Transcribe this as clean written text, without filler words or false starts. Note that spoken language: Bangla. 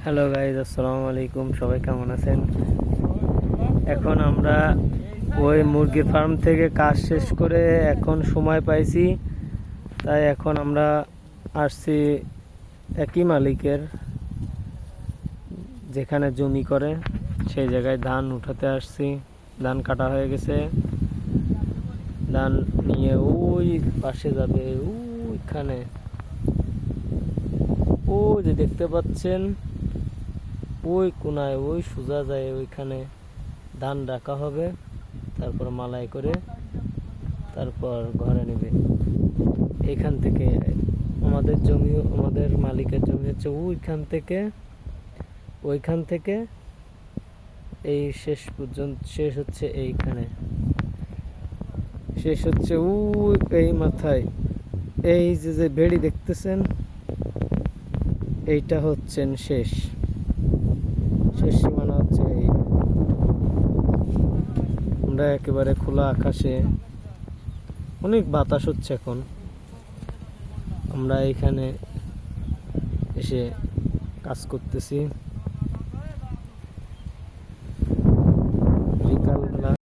হ্যালো গাইজ, আসসালামু আলাইকুম। সবাই কেমন আছেন? এখন আমরা ওই মুরগির ফার্ম থেকে কাজ শেষ করে এখন সময় পাইছি, তাই এখন আমরা আসছি একই মালিকের যেখানে জমি করে সেই জায়গায় ধান উঠাতে আসছি। ধান কাটা হয়ে গেছে, ধান নিয়ে ওই পাশে যাবে, ওইখানে ও যে দেখতে পাচ্ছেন ওই কোনায়, ওই সোজা যায়, ওইখানে ধান রাখা হবে, তারপর মালাই করে তারপর ঘরে নেবে। এইখান থেকে আমাদের জমি, আমাদের মালিকের জমি হচ্ছে ওইখান থেকে এই শেষ পর্যন্ত, শেষ হচ্ছে এইখানে, শেষ হচ্ছে ওই এই মাথায়। এই যে বেড়ি দেখতেছেন, এইটা হচ্ছেন শেষ সীমানা হচ্ছে এই। আমরা একেবারে খোলা আকাশে, অনেক বাতাস হচ্ছে এখন। আমরা এখানে এসে কাজ করতেছি।